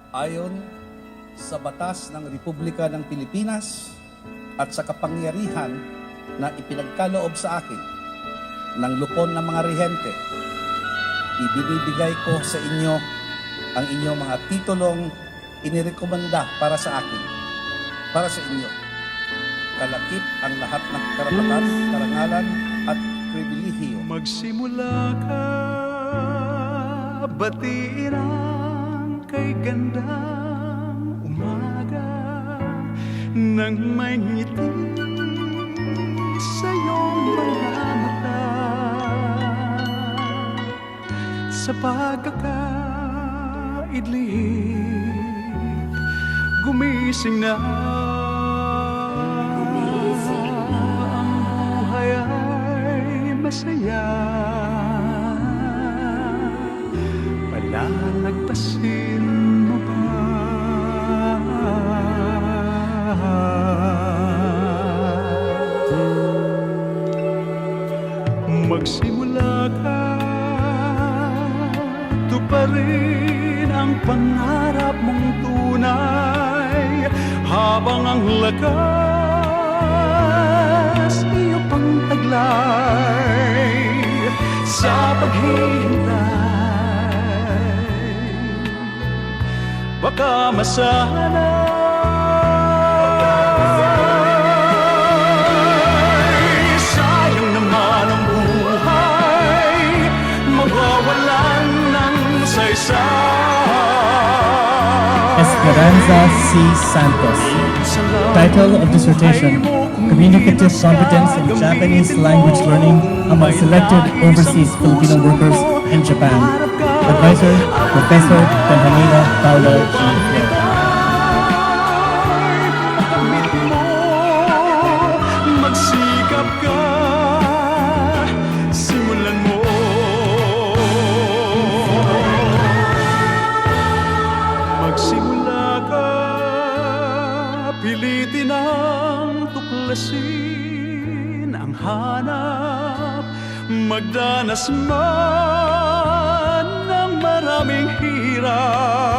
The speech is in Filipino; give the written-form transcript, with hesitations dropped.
ayon sa batas ng Republika ng Pilipinas at sa kapangyarihan na ipinagkaloob sa akin ng lupon ng mga rehente, ibinibigay ko sa inyo ang inyong mga titulong inirekomenda para sa akin, para sa inyo. Kalakip ang lahat ng karapatan, karangalan at pribilehiyo. Magsimula ka, batiin ang kay gandang umaga nang may ngiti sa iyong mga mata. Sa pagkakaidlip, gumising na. Ang buhay ay masaya, palalagpasin mo ba? Magsimula ka, tuparin ang pangarap mong tunay, habang ang lakas iyo pang taglay sa paghihintay. Baka masanay, sayang naman ang buhay, mawawalan ng saysay. Esperanza C. Santos. Title of dissertation: Communicative Competence in Japanese Language Learning among Selected Overseas Filipino Workers in Japan. Advisor, Professor Benjamina Paula G. Flores. Magsikap ka, simulan mo. Magsimula ka, pilitin ang tuklasin ang hanap, magdanas man ng maraming hirap.